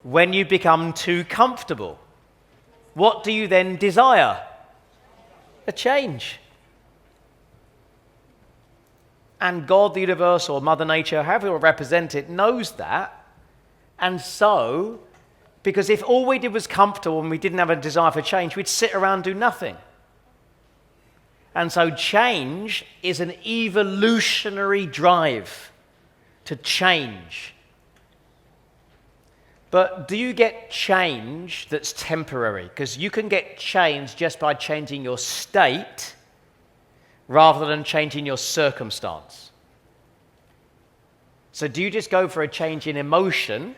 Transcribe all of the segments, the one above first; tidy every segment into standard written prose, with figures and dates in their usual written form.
When you become too comfortable, what do you then desire? A change. And God, the universe, or Mother Nature, however you represent it, knows that. And so, because if all we did was comfortable and we didn't have a desire for change, we'd sit around and do nothing. And so change is an evolutionary drive to change. But do you get change that's temporary? Because you can get change just by changing your state rather than changing your circumstance. So do you just go for a change in emotion,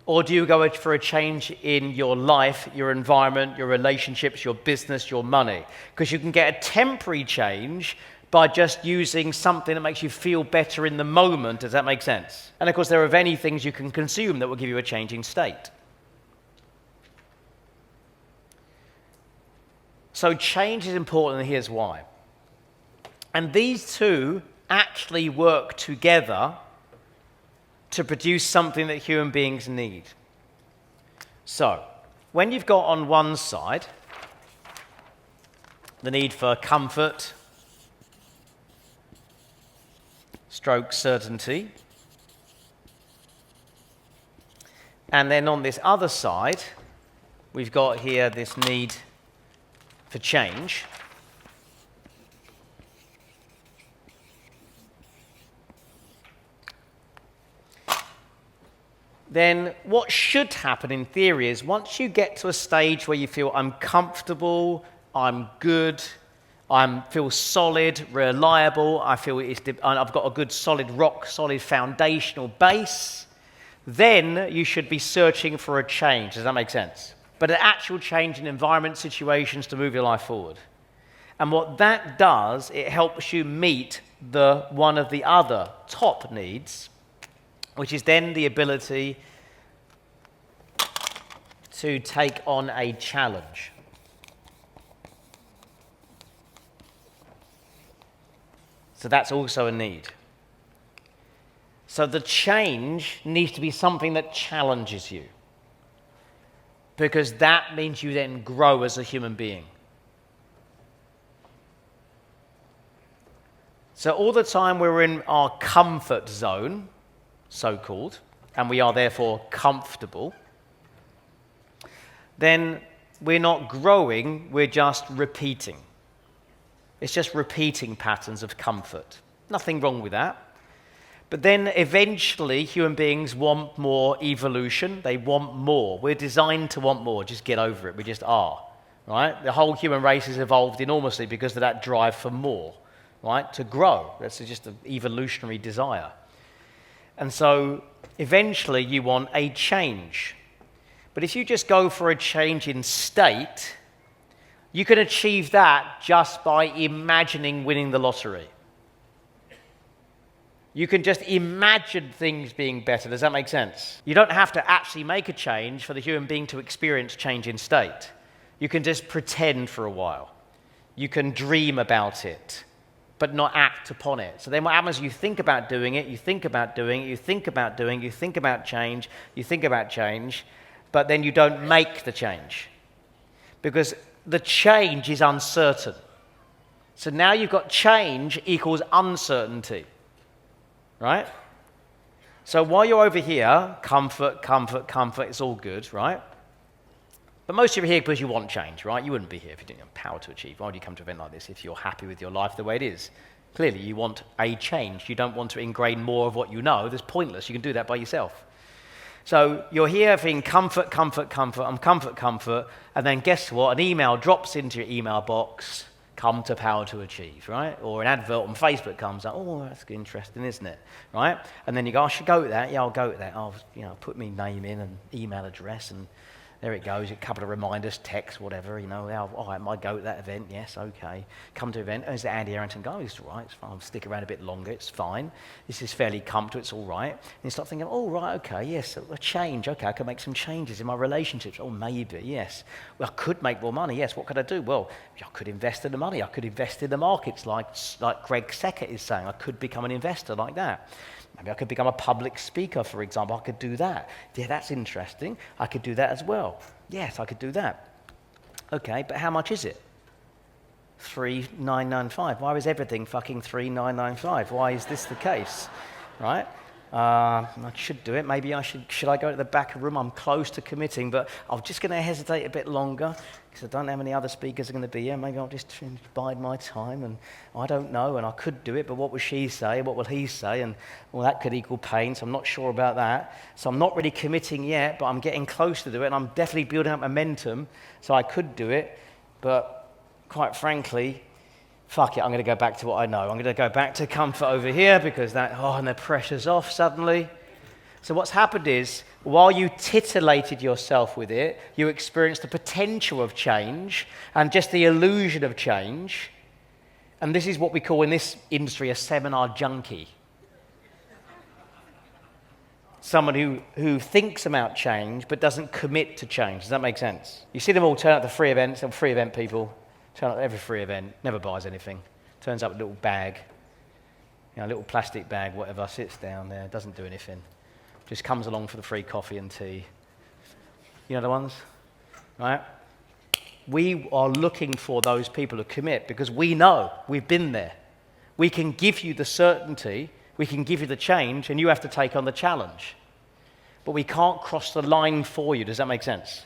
or do you go for a change in your life, your environment, your relationships, your business, your money? Because you can get a temporary change by just using something that makes you feel better in the moment. Does that make sense? And of course, there are many things you can consume that will give you a changing state. So change is important, and here's why. And these two actually work together to produce something that human beings need. So, when you've got on one side the need for comfort, stroke certainty, and then on this other side, we've got here this need for change. Then what should happen in theory is once you get to a stage where you feel I'm comfortable, I'm good, I feel solid, reliable, I feel I've got a good solid rock, solid foundational base, then you should be searching for a change. Does that make sense? But an actual change in environment, situations to move your life forward. And what that does, it helps you meet one of the other top needs, which is then the ability to take on a challenge. So that's also a need. So the change needs to be something that challenges you, because that means you then grow as a human being. So all the time we're in our comfort zone, so-called, and we are therefore comfortable, then we're not growing, we're just repeating. It's just repeating patterns of comfort. Nothing wrong with that. But then eventually human beings want more evolution. They want more. We're designed to want more. Just get over it. We just are. Right? The whole human race has evolved enormously because of that drive for more. Right? To grow. That's just an evolutionary desire. And so eventually you want a change. But if you just go for a change in state, you can achieve that just by imagining winning the lottery. You can just imagine things being better. Does that make sense? You don't have to actually make a change for the human being to experience change in state. You can just pretend for a while. You can dream about it, but not act upon it. So then what happens, you think about doing it, you think about doing it, you think about doing it, you think about change, you think about change, but then you don't make the change. Because the change is uncertain. So now you've got change equals uncertainty. Right? So while you're over here, comfort, it's all good, right? But most of you are here because you want change, right? You wouldn't be here if you didn't have power to achieve. Why would you come to an event like this if you're happy with your life the way it is? Clearly, you want a change. You don't want to ingrain more of what you know. That's pointless. You can do that by yourself. So you're here feeling comfort, and then guess what? An email drops into your email box, come to Power to Achieve, right? Or an advert on Facebook comes up, oh, that's interesting, isn't it? Right? And then you go, I should go with that. Yeah, I'll go with that. I'll put my name in and email address, and there it goes. A couple of reminders, text, whatever, all right, I might go to that event. Yes, okay. Come to the event. Oh, is the Andy Harrington guy? He's all right. It's fine. I'll stick around a bit longer. It's fine. This is fairly comfortable. It's all right. And you start thinking, oh, right, okay, yes, a change. Okay, I can make some changes in my relationships. Oh, maybe, yes. Well, I could make more money. Yes, what could I do? Well, I could invest in the money. I could invest in the markets like Greg Seckett is saying. I could become an investor like that. Maybe I could become a public speaker, for example. I could do that. Yeah, that's interesting. I could do that as well. Yes, I could do that. Okay, but how much is it? $3,995. Why is everything fucking $3,995? Why is this the case? Right? I should do it. Maybe I should I go to the back of the room? I'm close to committing, but I'm just going to hesitate a bit longer because I don't know how many other speakers are going to be here. Maybe I'll just bide my time, and I don't know, and I could do it, but what will she say? What will he say? And, well, that could equal pain, so I'm not sure about that. So I'm not really committing yet, but I'm getting close to do it, and I'm definitely building up momentum, so I could do it, but quite frankly, fuck it, I'm going to go back to what I know. I'm going to go back to comfort over here because and the pressure's off suddenly. So what's happened is, while you titillated yourself with it, you experienced the potential of change and just the illusion of change. And this is what we call in this industry a seminar junkie. Someone who thinks about change but doesn't commit to change. Does that make sense? You see them all turn up to free events, they're free event people. Turn up at every free event, never buys anything. Turns up with a little bag, a little plastic bag, whatever, sits down there, doesn't do anything. Just comes along for the free coffee and tea. You know the ones? Right? We are looking for those people to commit because we know, we've been there. We can give you the certainty, we can give you the change, and you have to take on the challenge. But we can't cross the line for you. Does that make sense?